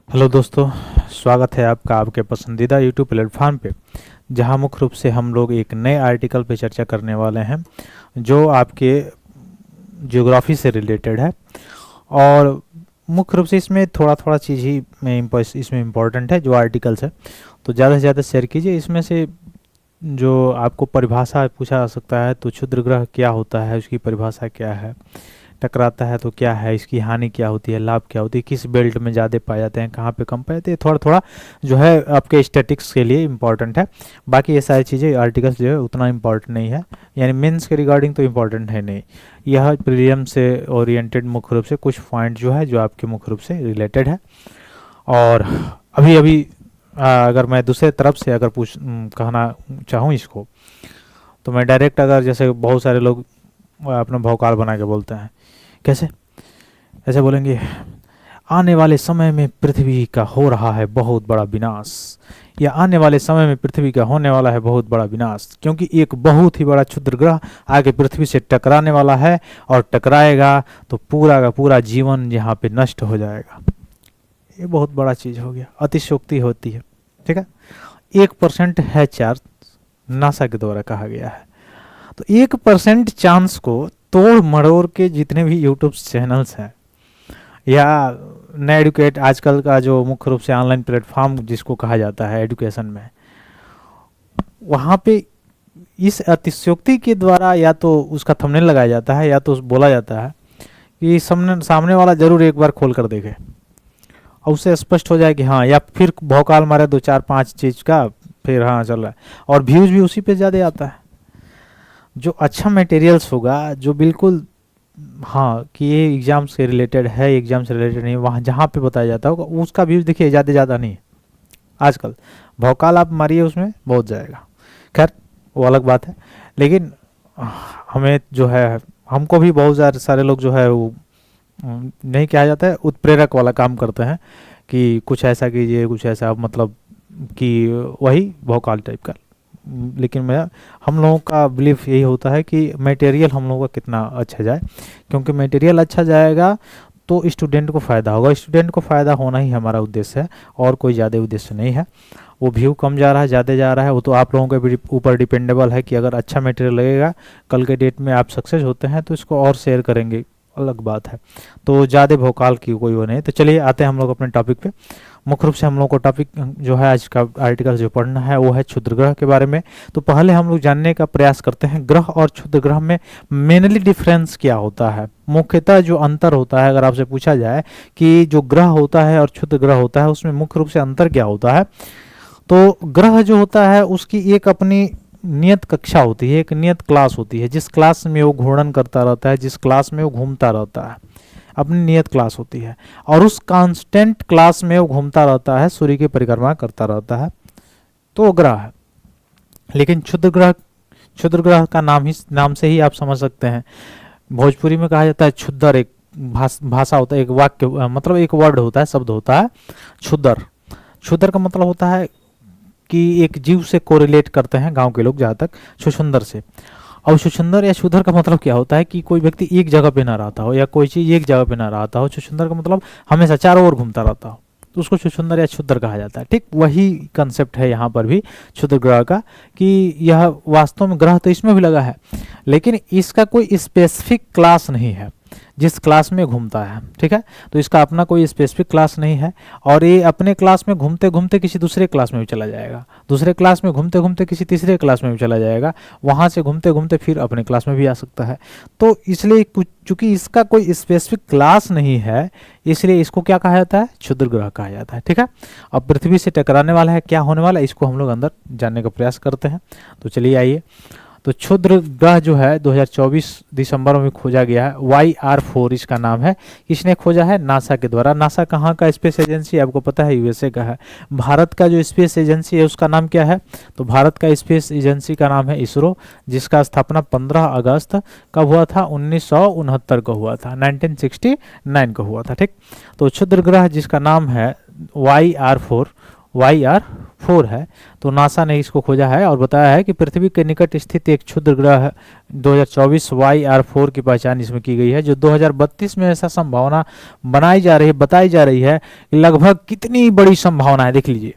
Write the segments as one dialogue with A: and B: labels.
A: Hello दोस्तों, स्वागत है आपका आपके पसंदीदा यूट्यूब प्लेटफॉर्म पे, जहां मुख्य रूप से हम लोग एक नए आर्टिकल पे चर्चा करने वाले हैं जो आपके ज्योग्राफी से रिलेटेड है। और मुख्य रूप से इसमें थोड़ा थोड़ा चीज़ ही में इसमें इम्पोर्टेंट है जो आर्टिकल्स है, तो ज़्यादा से ज़्यादा शेयर कीजिए। इसमें से जो आपको परिभाषा पूछा जा सकता है, तो क्षुद्र ग्रह क्या होता है, उसकी परिभाषा क्या है, टकराता है तो क्या है, इसकी हानि क्या होती है, लाभ क्या होती है, किस बेल्ट में ज़्यादा पाए जाते हैं, कहाँ पे कम पाए जाते हैं, थोड़ा थोड़ा जो है आपके स्टैटिक्स के लिए इम्पॉर्टेंट है। बाकी ये सारी चीज़ें आर्टिकल्स जो है उतना इम्पॉर्टेंट नहीं है, यानी मेंस के रिगार्डिंग तो इम्पॉर्टेंट है नहीं। यह प्रीलियम से ओरिएंटेड मुख्य रूप से कुछ पॉइंट जो है जो आपके मुख्य रूप से रिलेटेड है। और अभी अभी अगर मैं दूसरे तरफ से अगर कहना चाहूँ इसको, तो मैं डायरेक्ट अगर जैसे बहुत सारे लोग अपना भौकाल बना के बोलते हैं, कैसे ऐसे बोलेंगे, आने वाले समय में पृथ्वी का हो रहा है बहुत बड़ा विनाश, या आने वाले समय में पृथ्वी का होने वाला है बहुत बड़ा विनाश, क्योंकि एक बहुत ही बड़ा क्षुद्र ग्रह आगे पृथ्वी से टकराने वाला है, और टकराएगा तो पूरा का पूरा जीवन यहाँ पे नष्ट हो जाएगा। ये बहुत बड़ा चीज़ हो गया, अतिशयोक्ति होती है, ठीक है। 1% है चांस, नासा के द्वारा कहा गया है। तो 1% चांस को तोड़ मरोड़ के जितने भी यूट्यूब चैनल्स हैं या न एडुकेट, आजकल का जो मुख्य रूप से ऑनलाइन प्लेटफॉर्म जिसको कहा जाता है एजुकेशन में, वहाँ पे इस अतिशयोक्ति के द्वारा या तो उसका थंबनेल लगाया जाता है या तो बोला जाता है कि सामने वाला जरूर एक बार खोल कर देखे और उससे स्पष्ट हो जाए कि हाँ, या फिर भौकाल मारे 2 4 5 चीज़ का, फिर हाँ चल रहा है, और व्यूज़ भी उसी पे ज़्यादा आता है। जो अच्छा मटेरियल्स होगा, जो बिल्कुल हाँ कि ये एग्ज़ाम से रिलेटेड है, एग्ज़ाम से रिलेटेड नहीं, वहाँ जहाँ पे बताया जाता होगा उसका व्यूज़ देखिए ज़्यादा नहीं है। आजकल भौकाल आप मारिए उसमें बहुत जाएगा, खैर वो अलग बात है। लेकिन हमें जो है, हमको भी बहुत सारे लोग जो है वो नहीं कहा जाता है, उत्प्रेरक वाला काम करते हैं कि कुछ ऐसा कीजिए, कुछ ऐसा, मतलब कि वही भौकाल टाइप का। लेकिन हम लोगों का बिलीफ यही होता है कि मटेरियल हम लोगों का कितना अच्छा जाए, क्योंकि मटेरियल अच्छा जाएगा तो स्टूडेंट को फ़ायदा होगा। स्टूडेंट को फ़ायदा होना ही हमारा उद्देश्य है, और कोई ज़्यादा उद्देश्य नहीं है। वो व्यू कम जा रहा है ज़्यादा जा रहा है, वो तो आप लोगों के ऊपर डिपेंडेबल है कि अगर अच्छा मटेरियल लगेगा, कल के डेट में आप सक्सेस होते हैं तो इसको और शेयर करेंगे, अलग बात है। तो ज़्यादा भौकाल की कोई वो नहीं। तो चलिए आते हैं हम लोग अपने टॉपिक पे। मुख्य रूप से हम लोग को टॉपिक जो है आज का आर्टिकल जो पढ़ना है वो है क्षुद्र ग्रह के बारे में। तो पहले हम लोग जानने का प्रयास करते हैं ग्रह और क्षुद्र ग्रह में मेनली डिफरेंस क्या होता है, मुख्यतः जो अंतर होता है। अगर आपसे पूछा जाए कि जो ग्रह होता है और क्षुद्र ग्रह होता है उसमें मुख्य रूप से अंतर क्या होता है, तो ग्रह जो होता है उसकी एक अपनी नियत कक्षा होती है, एक नियत क्लास होती है, जिस क्लास में वो घूर्णन करता रहता है, जिस क्लास में वो घूमता रहता है, अपनी नियत क्लास होती है, और उस कांस्टेंट क्लास में वो घूमता रहता है, सूर्य की परिक्रमा करता रहता है, तो वो ग्रह है। लेकिन क्षुद्र ग्रह का नाम से ही आप समझ सकते हैं। भोजपुरी में कहा जाता है क्षुद्र, एक भाषा होता है, एक वाक्य, मतलब एक वर्ड होता है, शब्द होता है क्षुद्र। क्षुद्र का मतलब होता है कि एक जीव से कोरिलेट करते हैं गांव के लोग जहाँ तक, छुछुंदर से। और छुछुंदर या क्षुधर का मतलब क्या होता है कि कोई व्यक्ति एक जगह पे ना रहता हो, या कोई चीज़ एक जगह पे ना रहता हो। छुछुंदर का मतलब हमेशा चारों ओर घूमता रहता हो, तो उसको छुछुंदर या क्षुद्र कहा जाता है। ठीक वही कंसेप्ट है यहाँ पर भी क्षुद्र ग्रह का, कि यह वास्तव में ग्रह तो इसमें भी लगा है, लेकिन इसका कोई स्पेसिफिक क्लास नहीं है जिस क्लास में घूमता है। ठीक है, तो इसका अपना कोई स्पेसिफिक क्लास नहीं है, और ये अपने क्लास में घूमते घूमते किसी दूसरे क्लास में भी चला जाएगा, दूसरे क्लास में घूमते घूमते किसी तीसरे क्लास में भी चला जाएगा, वहाँ से घूमते घूमते फिर अपने क्लास में भी आ सकता है। तो इसलिए चूंकि इसका कोई स्पेसिफिक क्लास नहीं है, इसलिए इसको क्या कहा जाता है, क्षुद्र ग्रह कहा जाता है। ठीक है, अब पृथ्वी से टकराने वाला है, क्या होने वाला है, इसको हम लोग अंदर जानने का प्रयास करते हैं। तो चलिए आइए। तो क्षुद्र ग्रह जो है 2024 दिसंबर में खोजा गया है, YR4 इसका नाम है। किसने खोजा है, नासा के द्वारा। नासा कहाँ का स्पेस एजेंसी, आपको पता है यूएसए का है। भारत का जो स्पेस एजेंसी है उसका नाम क्या है, तो भारत का स्पेस एजेंसी का नाम है इसरो, जिसका स्थापना 15 अगस्त कब हुआ था, 1969 को हुआ था, 1969 को हुआ था। ठीक, तो क्षुद्र ग्रह जिसका नाम है YR4 4 है। तो नासा ने इसको खोजा है और बताया है कि पृथ्वी के निकट स्थित एक क्षुद्र ग्रह 2024 YR4 की पहचान इसमें की गई है, जो 2032 में ऐसा संभावना बताई जा रही है। लगभग कितनी बड़ी संभावना है देख लीजिए,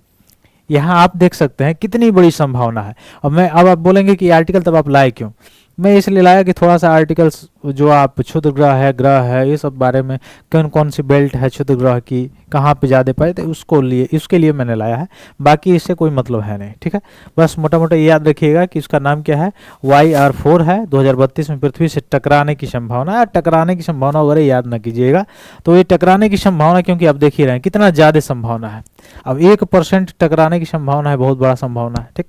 A: यहाँ आप देख सकते हैं कितनी बड़ी संभावना है। अब आप बोलेंगे कि आर्टिकल तब आप लाए क्यों? मैं इसलिए लाया कि थोड़ा सा आर्टिकल्स जो आप क्षुद्र ग्रह है ये सब बारे में, कौन कौन सी बेल्ट है क्षुद्र ग्रह की, कहाँ पे ज़्यादा पाए थे, उसके लिए मैंने लाया है। बाकी इससे कोई मतलब है नहीं, ठीक है। बस मोटा मोटा ये याद रखिएगा कि उसका नाम क्या है, YR4 है। 2032 में पृथ्वी से टकराने की संभावना है। टकराने की संभावना वगैरह याद ना कीजिएगा। तो ये टकराने की संभावना, क्योंकि आप देख ही रहे हैं कितना ज़्यादा संभावना है। अब 1% टकराने की संभावना है, बहुत बड़ा संभावना है, ठीक।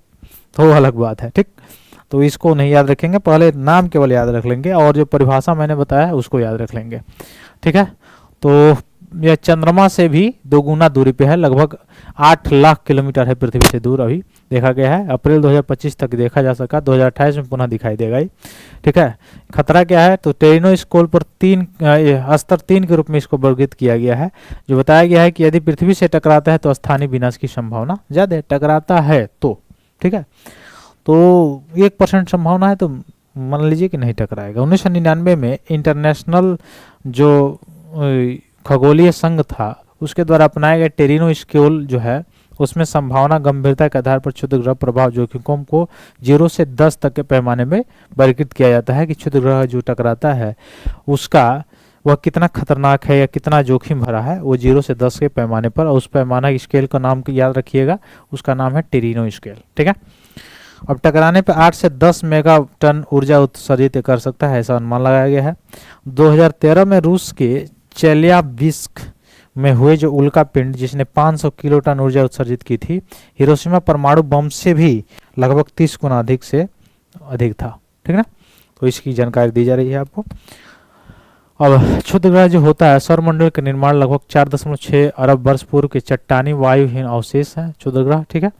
A: तो अलग बात है, ठीक। तो इसको नहीं याद रखेंगे, पहले नाम केवल याद रख लेंगे और जो परिभाषा मैंने बताया है उसको याद रख लेंगे, ठीक है। तो यह चंद्रमा से भी 2 गुना दूरी पे है, लगभग 8 लाख किलोमीटर है पृथ्वी से दूर। अभी देखा गया है, अप्रैल 2025 तक देखा जा सका, 2028 में पुनः दिखाई देगा ही, ठीक है। खतरा क्या है, तो टेरिनो स्केल पर स्तर 3 के रूप में इसको वर्गीकृत किया गया है, जो बताया गया है कि यदि पृथ्वी से टकराता है तो स्थानीय विनाश की संभावना ज़्यादा है। टकराता है तो, ठीक है। तो 1% संभावना है, तो मान लीजिए कि नहीं टकराएगा। 1999 में इंटरनेशनल जो खगोलीय संघ था उसके द्वारा अपनाया गया टेरिनो स्केल जो है, उसमें संभावना गंभीरता के आधार पर क्षुद्र ग्रह प्रभाव जोखिम को 0 से 10 तक के पैमाने में वर्गीकृत किया जाता है कि क्षुद्र ग्रह जो टकराता है उसका वह कितना खतरनाक है या कितना जोखिम भरा है, वो 0 से 10 के पैमाने पर। और उस पैमाना स्केल का नाम याद रखिएगा, उसका नाम है टेरिनो स्केल, ठीक है। अब टकराने पर 8 से 10 मेगा टन ऊर्जा उत्सर्जित कर सकता है, ऐसा अनुमान लगाया गया है। 2013 में रूस के चेल्याबिस्क में हुए जो उल्का पिंड, जिसने 500 किलो टन ऊर्जा उत्सर्जित की थी, हिरोशिमा परमाणु बम से भी लगभग 30 गुना अधिक था, ठीक ना। तो इसकी जानकारी दी जा रही है आपको। अब क्षुद्र ग्रह जो होता है, सौरमंडल का निर्माण लगभग 4.6 अरब वर्ष पूर्व के चट्टानी वायुहीन अवशेष है क्षुद्र ग्रह, ठीक है।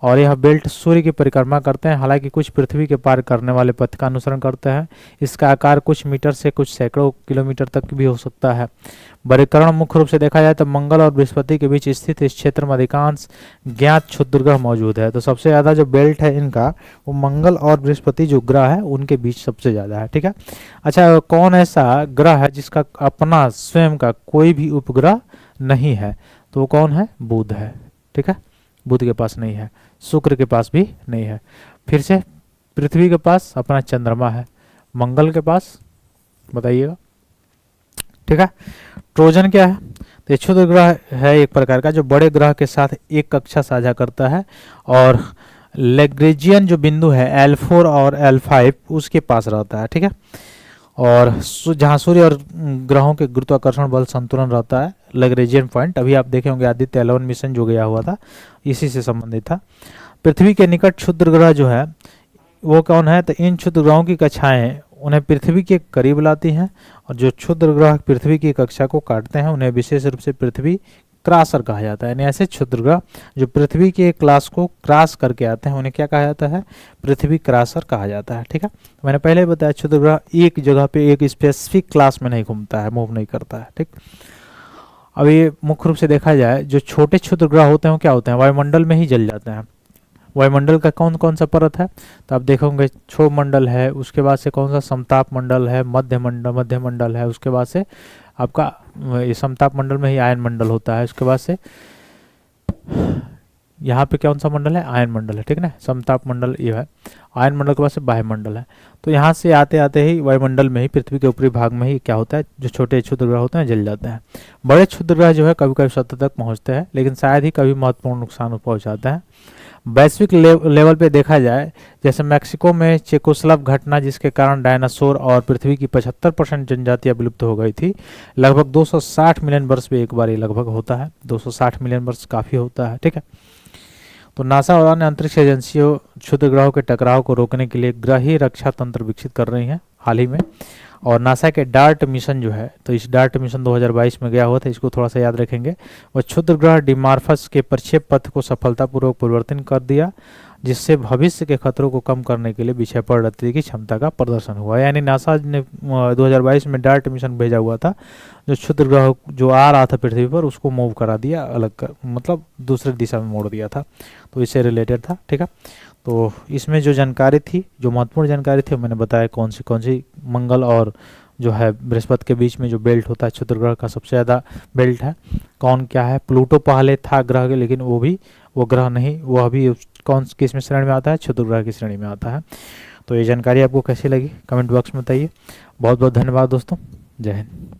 A: और यह बेल्ट सूर्य की परिक्रमा करते हैं, हालांकि कुछ पृथ्वी के पार करने वाले पथ का अनुसरण करते हैं। इसका आकार कुछ मीटर से कुछ सैकड़ों किलोमीटर तक भी हो सकता है। वर्गीकरण मुख्य रूप से देखा जाए तो मंगल और बृहस्पति के बीच स्थित इस क्षेत्र में अधिकांश ज्ञात क्षुद्र ग्रह मौजूद है। तो सबसे ज़्यादा जो बेल्ट है इनका, वो मंगल और बृहस्पति जो ग्रह है उनके बीच सबसे ज़्यादा है, ठीक है। अच्छा, कौन ऐसा ग्रह है जिसका अपना स्वयं का कोई भी उपग्रह नहीं है? तो वो कौन है? बुध है, ठीक है। बुध के पास नहीं है, शुक्र के पास भी नहीं है। फिर से पृथ्वी के पास अपना चंद्रमा है, मंगल के पास बताइएगा, ठीक है। ट्रोजन क्या है? तो क्षुद्र ग्रह है एक प्रकार का जो बड़े ग्रह के साथ एक कक्षा साझा करता है और लैग्रेंजियन जो बिंदु है L4 और L5 उसके पास रहता है, ठीक है। और जहाँ सूर्य और ग्रहों के गुरुत्वाकर्षण बल संतुलन रहता है, लैग्रेंजियन पॉइंट। अभी आप देखे होंगे आदित्य 11 मिशन जो गया हुआ था, इसी से संबंधित था। पृथ्वी के निकट क्षुद्र ग्रह जो है वो कौन है? तो इन क्षुद्र ग्रहों की कक्षाएं उन्हें पृथ्वी के करीब लाती हैं, और जो क्षुद्र ग्रह पृथ्वी की कक्षा को काटते हैं उन्हें विशेष रूप से पृथ्वी क्रॉसर कहा जाता है। यानी ऐसे क्षुद्र ग्रह जो पृथ्वी के क्लास को क्रॉस करके आते हैं उन्हें क्या कहा जाता है? पृथ्वी क्रॉसर कहा जाता है, ठीक है। मैंने पहले ही बताया क्षुद्र ग्रह एक जगह पे एक स्पेसिफिक क्लास में नहीं घूमता है, मूव नहीं करता है, ठीक। अब ये मुख्य रूप से देखा जाए जो छोटे क्षुद्र ग्रह होते हैं वो क्या होते हैं? वायुमंडल में ही जल जाते हैं। वायुमंडल का कौन कौन सा परत है? तो आप देखोगे क्षोभ मंडल है, उसके बाद से कौन सा समताप मंडल है, मध्य मंडल है, उसके बाद से आपका ये समताप मंडल में ही आयन मंडल होता है, उसके बाद से यहाँ पे कौन सा मंडल है? आयन मंडल है, ठीक ना। समताप मंडल ये है, आयन मंडल के बाद से बाह्य मंडल है। तो यहाँ से आते आते ही वायुमंडल में ही पृथ्वी के ऊपरी भाग में ही क्या होता है, जो छोटे क्षुद्र ग्रह होते हैं जल जाते हैं। बड़े क्षुद्र ग्रह जो है कभी कभी सतह तक पहुँचते हैं, लेकिन शायद ही कभी महत्वपूर्ण नुकसान पहुँचाते हैं। वैश्विक लेवल पे देखा जाए, जैसे मैक्सिको में चेकोस्लव घटना जिसके कारण डायनासोर और पृथ्वी की 75% जनजातियां विलुप्त हो गई थी, लगभग 260 मिलियन वर्ष में एक बार ये लगभग होता है। 260 मिलियन वर्ष काफ़ी होता है, ठीक है। तो नासा और अन्य अंतरिक्ष एजेंसियों क्षुद्र ग्रहों के टकराव को रोकने के लिए ग्रही रक्षा तंत्र विकसित कर रही हैं हाल ही में। और नासा के डार्ट मिशन जो है, तो इस डार्ट मिशन 2022 में गया हुआ था, इसको थोड़ा सा याद रखेंगे। वह क्षुद्र ग्रह डिमार्फस के प्रक्षेप पथ को सफलतापूर्वक परिवर्तन कर दिया, जिससे भविष्य के खतरों को कम करने के लिए विषय पर रत्ती की क्षमता का प्रदर्शन हुआ। यानी नासा ने 2022 में डार्ट मिशन भेजा हुआ था, जो क्षुद्र ग्रह जो आ रहा था पृथ्वी पर उसको मूव करा दिया, अलग कर, मतलब दूसरे दिशा में मोड़ दिया था। तो इससे रिलेटेड था, ठीक है। तो इसमें जो जानकारी थी, जो महत्वपूर्ण जानकारी थी, मैंने बताया कौन सी मंगल और जो है बृहस्पति के बीच में जो बेल्ट होता है क्षुद्र ग्रह का सबसे ज़्यादा बेल्ट है, कौन क्या है। प्लूटो पहले था ग्रह के, लेकिन वो ग्रह नहीं, वो अभी कौन किस में श्रेणी में आता है, क्षुद्र ग्रह की श्रेणी में आता है। तो ये जानकारी आपको कैसी लगी कमेंट बॉक्स में बताइए। बहुत बहुत धन्यवाद दोस्तों, जय हिंद।